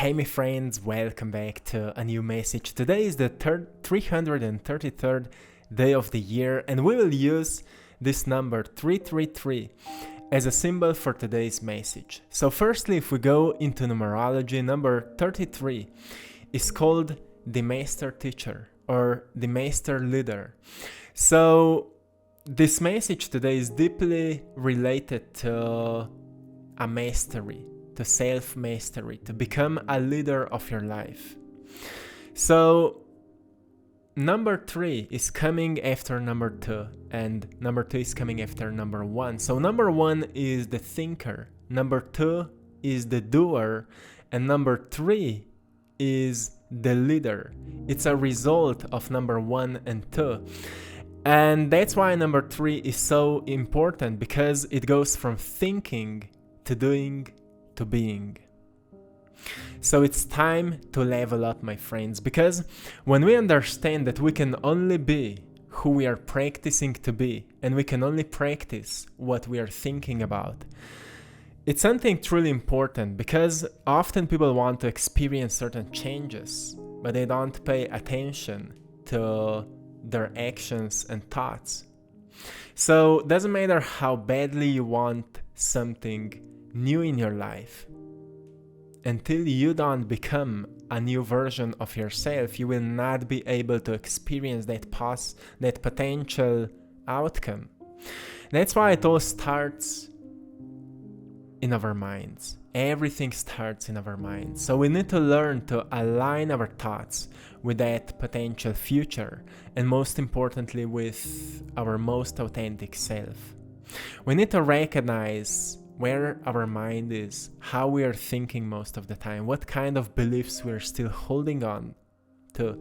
Hey my friends, welcome back to a new message. Today is the 333rd day of the year, and we will use this number 333 as a symbol for today's message. So firstly, if we go into numerology, number 33 is called the master teacher or the master leader. So this message today is deeply related to a mastery, to self-mastery, to become a leader of your life. So number 3 is coming after number 2, and number 2 is coming after number 1. So number 1 is the thinker, number 2 is the doer, and number 3 is the leader. It's a result of number 1 and 2. And that's why number 3 is so important, because it goes from thinking to doing to being. So it's time to level up, my friends, because when we understand that we can only be who we are practicing to be, and we can only practice what we are thinking about, it's something truly important, because often people want to experience certain changes, but they don't pay attention to their actions and thoughts. So it doesn't matter how badly you want something new in your life, until you don't become a new version of yourself, you will not be able to experience that potential outcome. That's why it all starts in our minds. Everything starts in our minds. So we need to learn to align our thoughts with that potential future, and most importantly with our most authentic self. We need to recognize where our mind is, how we are thinking most of the time, what kind of beliefs we are still holding on to,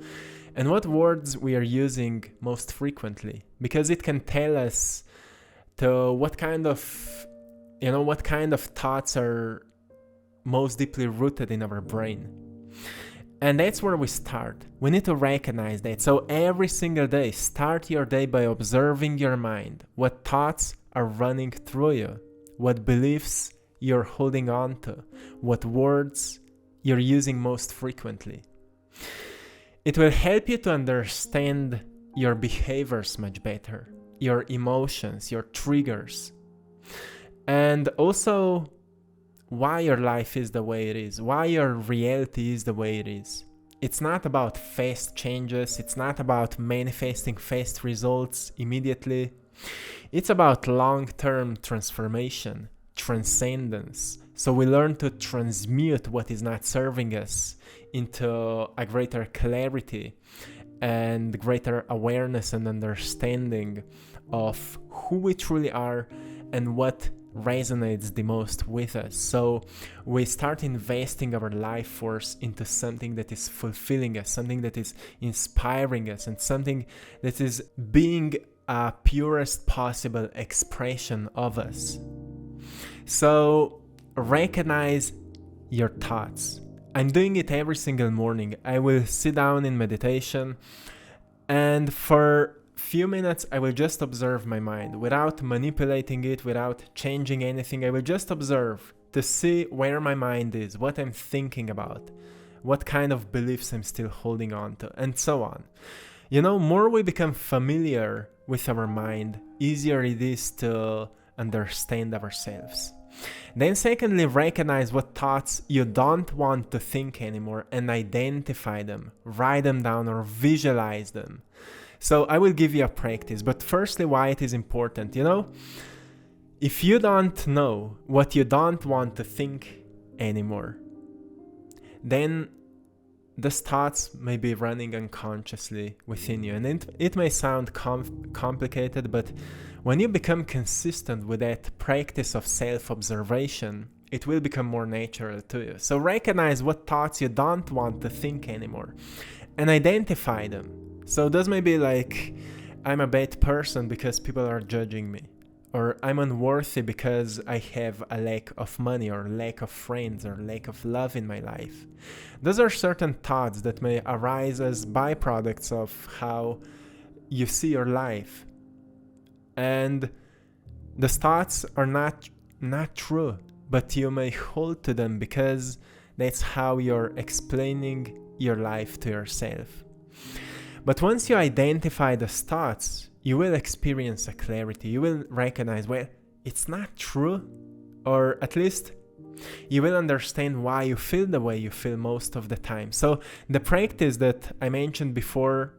and what words we are using most frequently, because it can tell us to what kind of thoughts are most deeply rooted in our brain. And that's where we start. We need to recognize that. So every single day, start your day by observing your mind, what thoughts are running through you, what beliefs you're holding on to, what words you're using most frequently. It will help you to understand your behaviors much better, your emotions, your triggers, and also why your life is the way it is, why your reality is the way it is. It's not about fast changes, it's not about manifesting fast results immediately. It's about long-term transformation, transcendence. So we learn to transmute what is not serving us into a greater clarity and greater awareness and understanding of who we truly are and what resonates the most with us. So we start investing our life force into something that is fulfilling us, something that is inspiring us, and something that is being a purest possible expression of us. So recognize your thoughts. I'm doing it every single morning. I will sit down in meditation, and for a few minutes I will just observe my mind without manipulating it, without changing anything. I will just observe to see where my mind is, what I'm thinking about, what kind of beliefs I'm still holding on to, and so on. More we become familiar with our mind, easier it is to understand ourselves. Then secondly, recognize what thoughts you don't want to think anymore and identify them, write them down or visualize them. So I will give you a practice, but firstly, why it is important. If you don't know what you don't want to think anymore, then those thoughts may be running unconsciously within you. And it may sound complicated, but when you become consistent with that practice of self-observation, it will become more natural to you. So recognize what thoughts you don't want to think anymore and identify them. So those may be like, I'm a bad person because people are judging me, or I'm unworthy because I have a lack of money, or lack of friends, or lack of love in my life. Those are certain thoughts that may arise as byproducts of how you see your life. And the thoughts are not true, but you may hold to them because That's how you're explaining your life to yourself. But once you identify those thoughts, you will experience a clarity. You will recognize, well, it's not true, or at least you will understand why you feel the way you feel most of the time. So the practice that I mentioned before,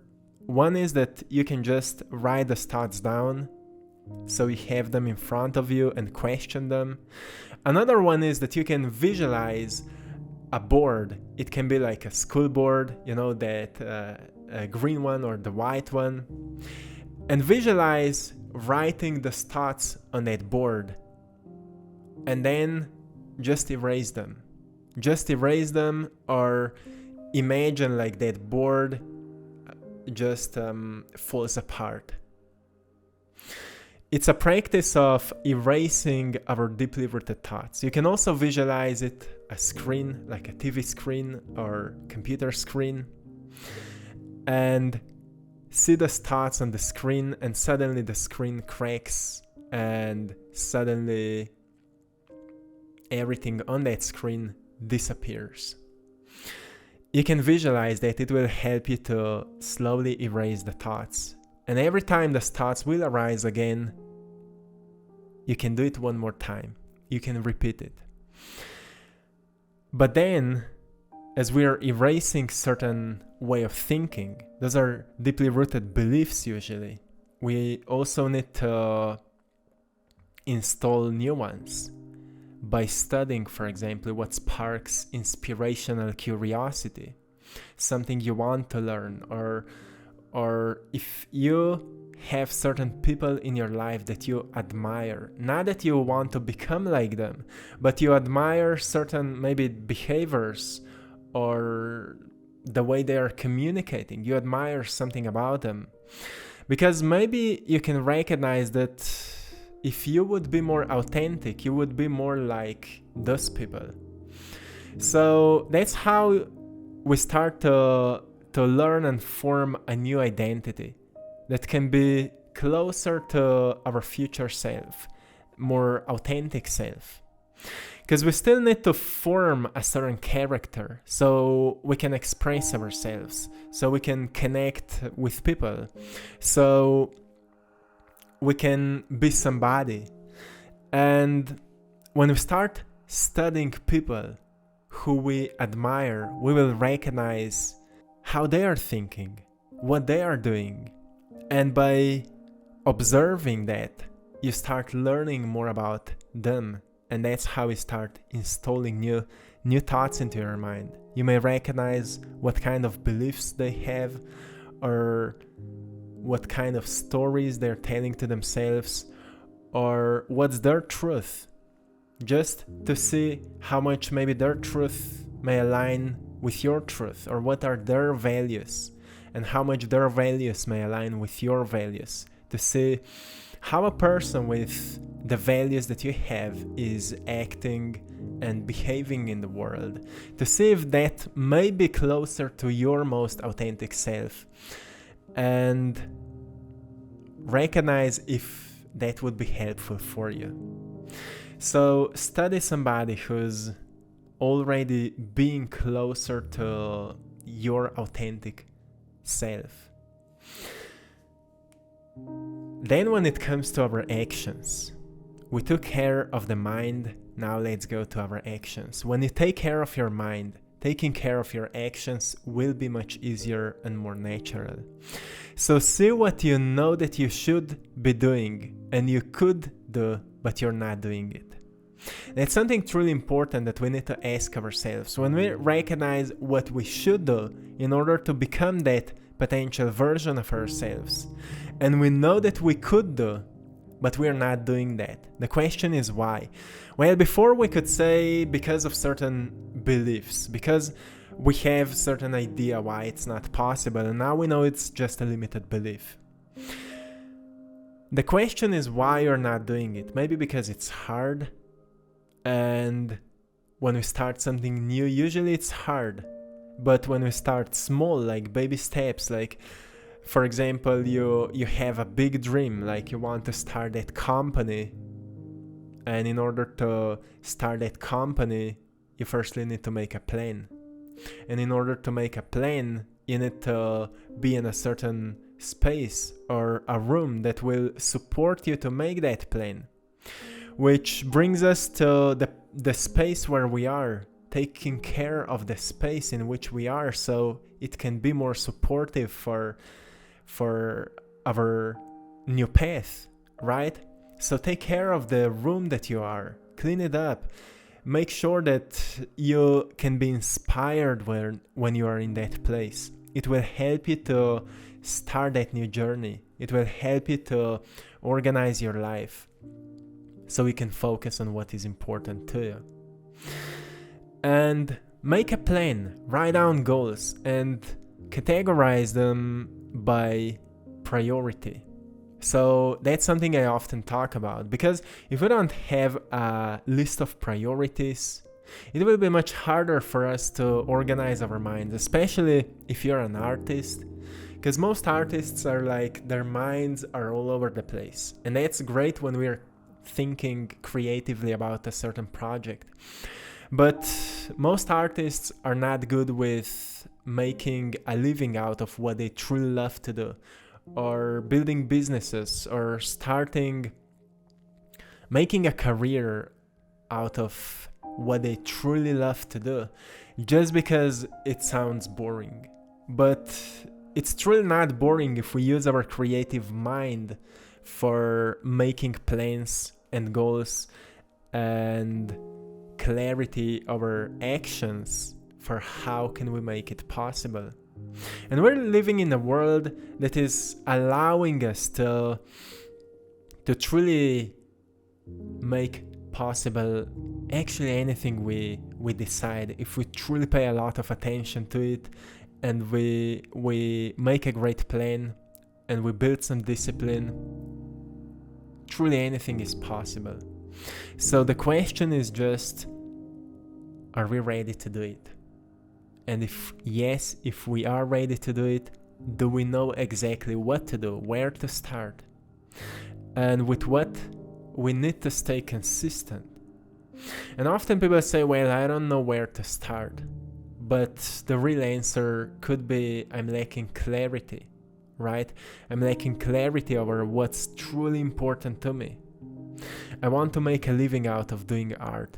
one is that you can just write the thoughts down, so you have them in front of you and question them. Another one is that you can visualize a board. It can be like a school board, that a green one or the white one, and visualize writing the thoughts on that board, and then just erase them. Just erase them, or imagine like that board just falls apart. It's a practice of erasing our deeply rooted thoughts. You can also visualize it a screen, like a TV screen or computer screen, and see the thoughts on the screen, and suddenly the screen cracks, and suddenly everything on that screen disappears. You can visualize that. It will help you to slowly erase the thoughts. And every time the thoughts will arise again, you can do it one more time. You can repeat it. But then, as we are erasing certain way of thinking, those are deeply rooted beliefs usually, we also need to install new ones by studying, for example, what sparks inspirational curiosity, something you want to learn, or if you have certain people in your life that you admire, not that you want to become like them, but you admire certain maybe behaviors or the way they are communicating. You admire something about them, because maybe you can recognize that if you would be more authentic, you would be more like those people. So that's how we start to learn and form a new identity that can be closer to our future self, more authentic self. Because we still need to form a certain character so we can express ourselves, so we can connect with people, so we can be somebody. And when we start studying people who we admire, we will recognize how they are thinking, what they are doing. And by observing that, you start learning more about them. And that's how you start installing new thoughts into your mind. You may recognize what kind of beliefs they have, or what kind of stories they're telling to themselves, or what's their truth, just to see how much maybe their truth may align with your truth, or what are their values, and how much their values may align with your values, to see how a person with the values that you have is acting and behaving in the world, to see if that may be closer to your most authentic self, and recognize if that would be helpful for you. So study somebody who's already being closer to your authentic self. Then when it comes to our actions, we took care of the mind, now let's go to our actions. When you take care of your mind, taking care of your actions will be much easier and more natural. So see what you know that you should be doing and you could do, but you're not doing it. That's something truly important that we need to ask ourselves. When we recognize what we should do in order to become that potential version of ourselves, and we know that we could do, but we're not doing that. The question is why? Well, before we could say because of certain beliefs, because we have certain idea why it's not possible, and now we know it's just a limited belief. The question is why you're not doing it. Maybe because it's hard, and when we start something new, usually it's hard. But when we start small, like baby steps, like for example, you have a big dream, like you want to start that company, and in order to start that company, you firstly need to make a plan. And in order to make a plan, you need to be in a certain space or a room that will support you to make that plan. Which brings us to the space where we are, taking care of the space in which we are so it can be more supportive for our new path, right? So take care of the room that you are, clean it up, make sure that you can be inspired when you are in that place. It will help you to start that new journey. It will help you to organize your life so you can focus on what is important to you. And make a plan, write down goals, and categorize them by priority. So that's something I often talk about, because if we don't have a list of priorities, it will be much harder for us to organize our minds, especially if you're an artist, because most artists are like, their minds are all over the place. And that's great when we're thinking creatively about a certain project. But most artists are not good with making a living out of what they truly love to do, or building businesses, or making a career out of what they truly love to do, just because it sounds boring. But it's truly not boring if we use our creative mind for making plans and goals and clarity our actions for how can we make it possible. And we're living in a world that is allowing us to truly make possible actually anything we decide, if we truly pay a lot of attention to it, and we make a great plan and we build some discipline. Truly anything is possible. So the question is just, are we ready to do it? And if yes, if we are ready to do it, do we know exactly what to do, where to start? And with what we need to stay consistent. And often people say, well, I don't know where to start. But the real answer could be, I'm lacking clarity, right? I'm lacking clarity over what's truly important to me. I want to make a living out of doing art.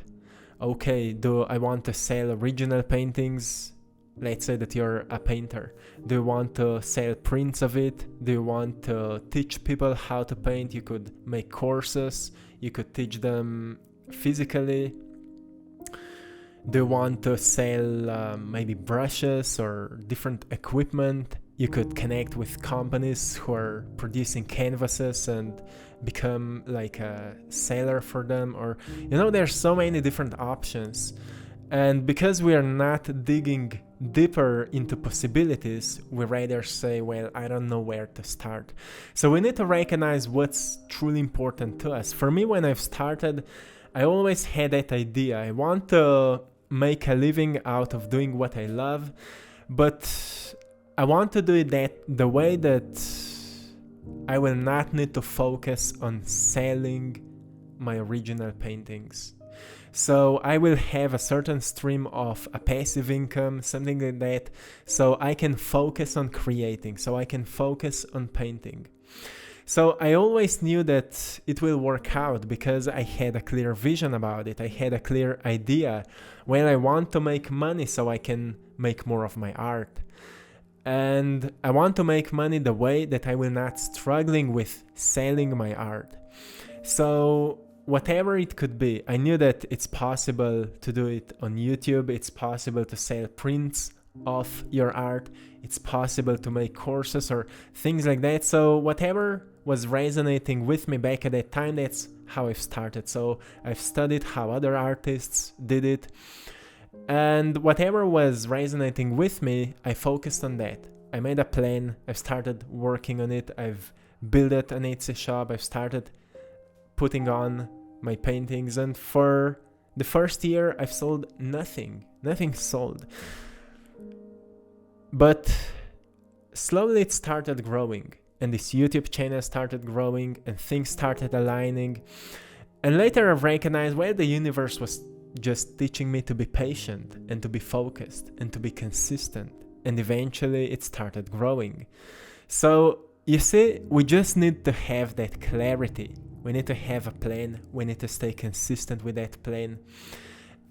Okay, do I want to sell original paintings? Let's say that you're a painter. Do you want to sell prints of it? Do you want to teach people how to paint? You could make courses. You could teach them physically. Do you want to sell maybe brushes or different equipment? You could connect with companies who are producing canvases and become like a seller for them. Or, there's so many different options. And because we are not digging deeper into possibilities, we rather say, well, I don't know where to start. So we need to recognize what's truly important to us. For me, when I've started, I always had that idea. I want to make a living out of doing what I love, but I want to do it the way that I will not need to focus on selling my original paintings. So I will have a certain stream of a passive income, something like that, so I can focus on creating, so I can focus on painting. So I always knew that it will work out because I had a clear vision about it. I had a clear idea. Well, I want to make money so I can make more of my art. And I want to make money the way that I will not struggling with selling my art. So whatever it could be, I knew that it's possible to do it on YouTube. It's possible to sell prints of your art. It's possible to make courses or things like that. So whatever was resonating with me back at that time, that's how I've started. So I've studied how other artists did it. And whatever was resonating with me, I focused on that. I made a plan. I've started working on it. I've built an Etsy shop. I've started putting on my paintings. And for the first year, I've sold nothing. Nothing sold. But slowly it started growing. And this YouTube channel started growing and things started aligning. And later I've recognized, well, the universe was just teaching me to be patient and to be focused and to be consistent. And eventually it started growing. So you see, we just need to have that clarity. We need to have a plan. We need to stay consistent with that plan.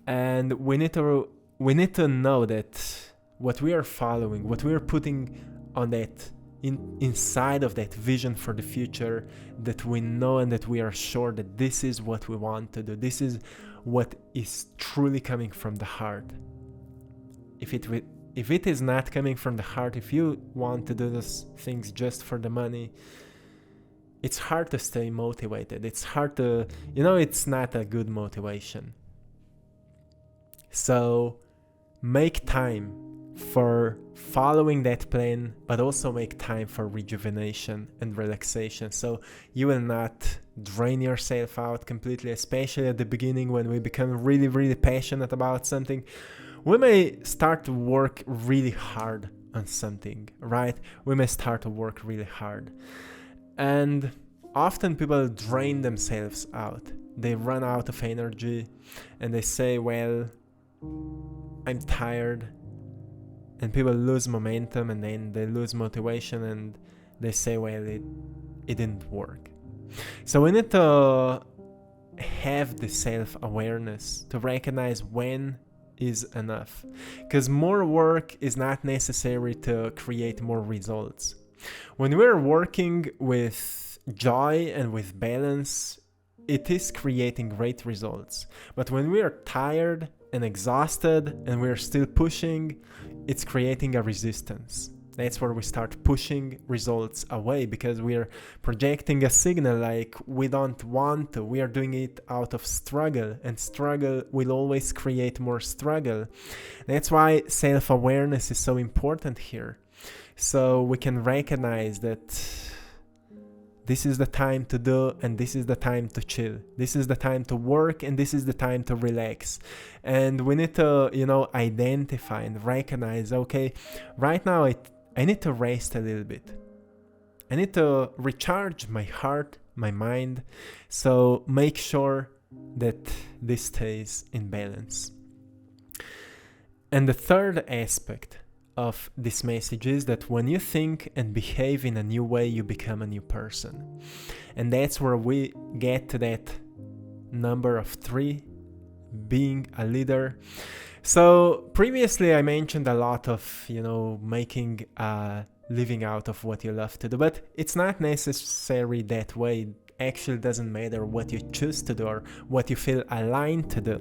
And we need to know that what we are following, what we are putting on that inside of that vision for the future, that we know and that we are sure that this is what we want to do. This is what is truly coming from the heart. If it is not coming from the heart, if you want to do those things just for the money, it's hard to stay motivated. It's hard to, it's not a good motivation. So make time for following that plan, but also make time for rejuvenation and relaxation, so you will not drain yourself out completely, especially at the beginning when we become really, really passionate about something. We may start to work really hard on something, right? We may start to work really hard. And often people drain themselves out. They run out of energy and they say, well, I'm tired. And people lose momentum and then they lose motivation and they say, well, it didn't work. So we need to have the self-awareness to recognize when is enough. Because more work is not necessary to create more results. When we're working with joy and with balance, it is creating great results. But when we are tired and exhausted and we're still pushing, it's creating a resistance. That's where we start pushing results away, because we're projecting a signal like we don't want to. We are doing it out of struggle, and struggle will always create more struggle. That's why self-awareness is so important here. So we can recognize that this is the time to do, and this is the time to chill. This is the time to work, and this is the time to relax. And we need to, identify and recognize, okay, right now I need to rest a little bit. I need to recharge my heart, my mind. So make sure that this stays in balance. And the third aspect of this message is that when you think and behave in a new way, you become a new person. And that's where we get to that number of 3, being a leader. So previously I mentioned a lot of, making a living out of what you love to do, but it's not necessary that way. It actually doesn't matter what you choose to do or what you feel aligned to do.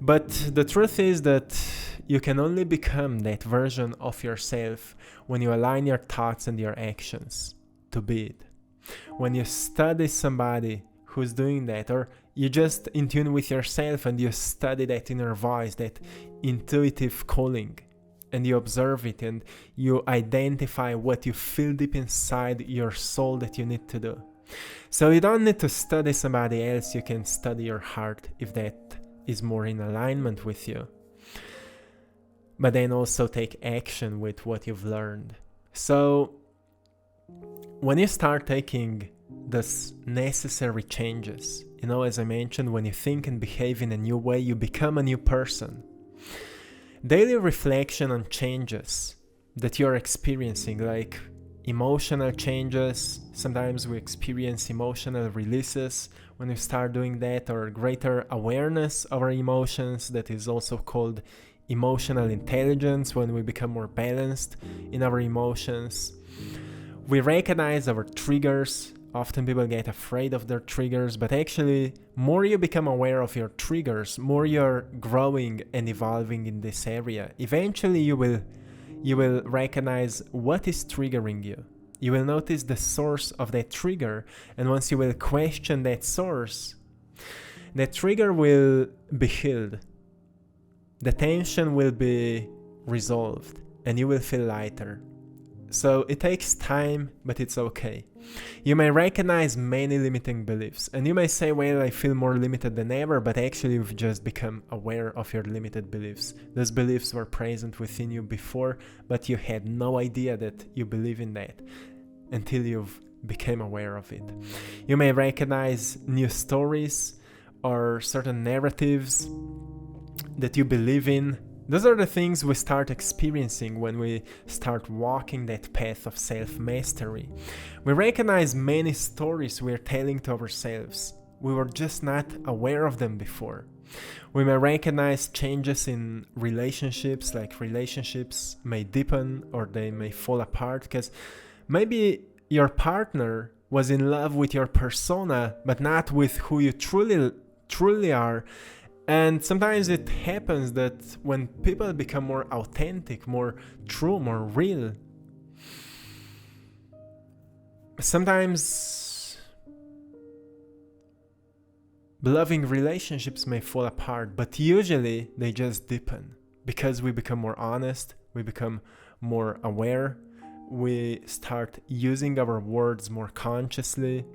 But the truth is that you can only become that version of yourself when you align your thoughts and your actions to be it. When you study somebody who's doing that, or you just in tune with yourself and you study that inner voice, that intuitive calling, and you observe it and you identify what you feel deep inside your soul that you need to do. So you don't need to study somebody else, you can study your heart if that is more in alignment with you. But then also take action with what you've learned. So when you start taking those necessary changes, as I mentioned, when you think and behave in a new way, you become a new person. Daily reflection on changes that you're experiencing, like emotional changes. Sometimes we experience emotional releases when we start doing that, or greater awareness of our emotions, that is also called emotional intelligence, when we become more balanced in our emotions. We recognize our triggers. Often people get afraid of their triggers, but actually more you become aware of your triggers, more you're growing and evolving in this area. Eventually you will recognize what is triggering you. You will notice the source of that trigger, and once you will question that source, that trigger will be healed. The tension will be resolved and you will feel lighter. So it takes time, but it's okay. You may recognize many limiting beliefs, and you may say, well, I feel more limited than ever, but actually you've just become aware of your limited beliefs. Those beliefs were present within you before, but you had no idea that you believe in that until you've became aware of it. You may recognize new stories or certain narratives that you believe in. Those are the things we start experiencing when we start walking that path of self-mastery. We recognize many stories we're telling to ourselves. We were just not aware of them before. We may recognize changes in relationships, like relationships may deepen or they may fall apart, because maybe your partner was in love with your persona, but not with who you truly are. And sometimes it happens that when people become more authentic, more true, more real, sometimes loving relationships may fall apart, but usually they just deepen because we become more honest, we become more aware, we start using our words more consciously.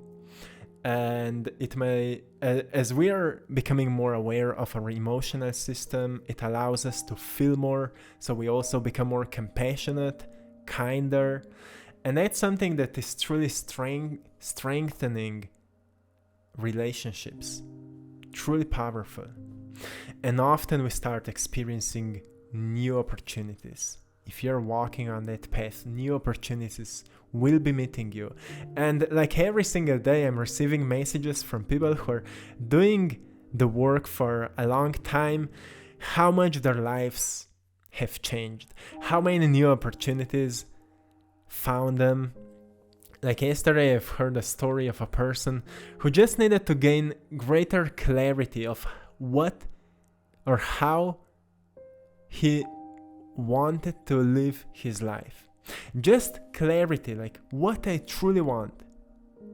And it may, as we are becoming more aware of our emotional system, it allows us to feel more, so we also become more compassionate, kinder, and that's something that is truly strengthening relationships, truly powerful. And often we start experiencing new opportunities. If you're walking on that path, new opportunities will be meeting you. And like every single day, I'm receiving messages from people who are doing the work for a long time, how much their lives have changed, how many new opportunities found them. Like yesterday, I've heard a story of a person who just needed to gain greater clarity of what or how he wanted to live his life. Just clarity, like what I truly want.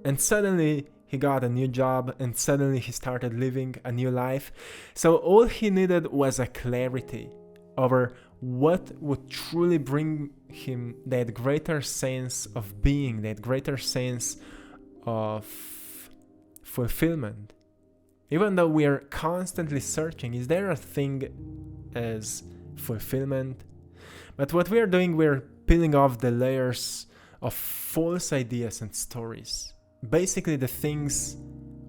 And suddenly he got a new job and suddenly he started living a new life. So all he needed was a clarity over what would truly bring him that greater sense of being, that greater sense of fulfillment. Even though we are constantly searching, is there a thing as fulfillment? But what we are doing, we're peeling off the layers of false ideas and stories. Basically the things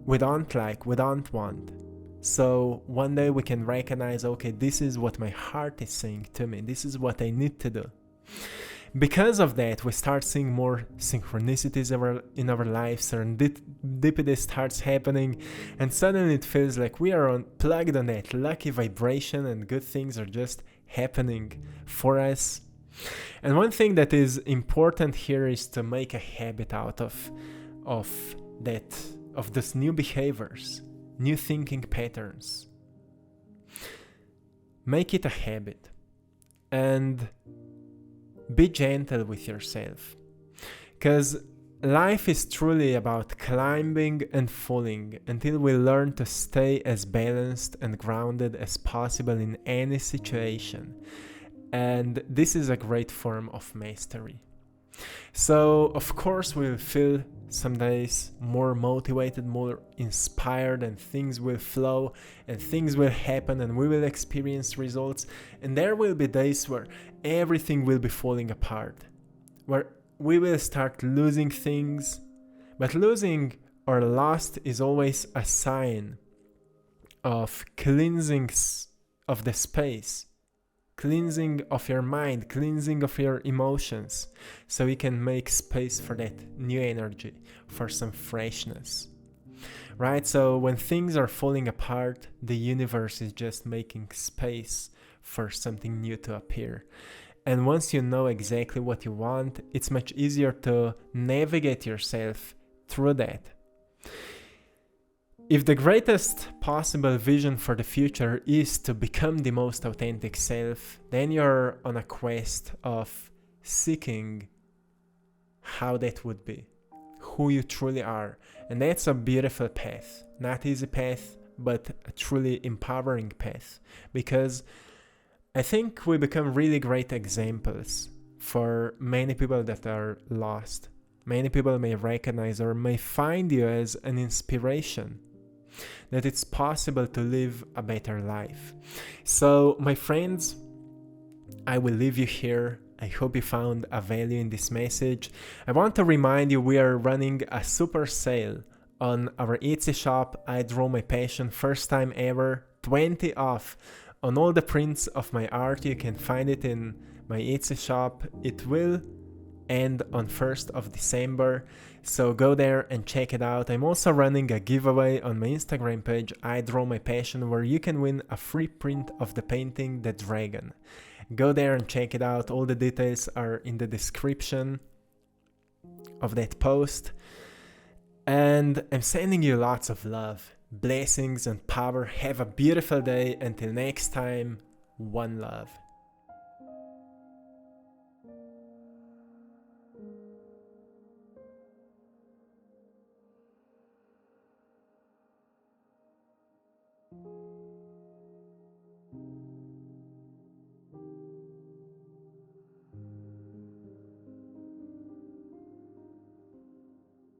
we don't like, we don't want. So one day we can recognize, okay, this is what my heart is saying to me. This is what I need to do. Because of that, we start seeing more synchronicities in our lives, serendipity starts happening, and suddenly it feels like we are plugged on that lucky vibration and good things are just happening for us. And one thing that is important here is to make a habit out of these new behaviors, new thinking patterns. Make it a habit and be gentle with yourself, because life is truly about climbing and falling until we learn to stay as balanced and grounded as possible in any situation. And this is a great form of mastery. So, of course, we'll feel some days more motivated, more inspired, and things will flow and things will happen and we will experience results. And there will be days where everything will be falling apart, where we will start losing things. But losing or lost is always a sign of cleansing of the space, cleansing of your mind, cleansing of your emotions, so you can make space for that new energy, for some freshness. Right? So when things are falling apart, the universe is just making space for something new to appear. And once you know exactly what you want, it's much easier to navigate yourself through that. If the greatest possible vision for the future is to become the most authentic self, then you're on a quest of seeking how that would be, who you truly are. And that's a beautiful path, not easy path, but a truly empowering path, because I think we become really great examples for many people that are lost. Many people may recognize or may find you as an inspiration, that it's possible to live a better life. So, my friends, I will leave you here. I hope you found a value in this message. I want to remind you we are running a super sale on our Etsy shop, I Draw My Passion, first time ever, 20 off on all the prints of my art. You can find it in my Etsy shop. It will end on 1st of December, so go there and check it out. I'm also running a giveaway on my Instagram page, I Draw My Passion, where you can win a free print of the painting The Dragon. Go there and check it out. All the details are in the description of that post. And I'm sending you lots of love, blessings and power. Have a beautiful day. Until next time, one love.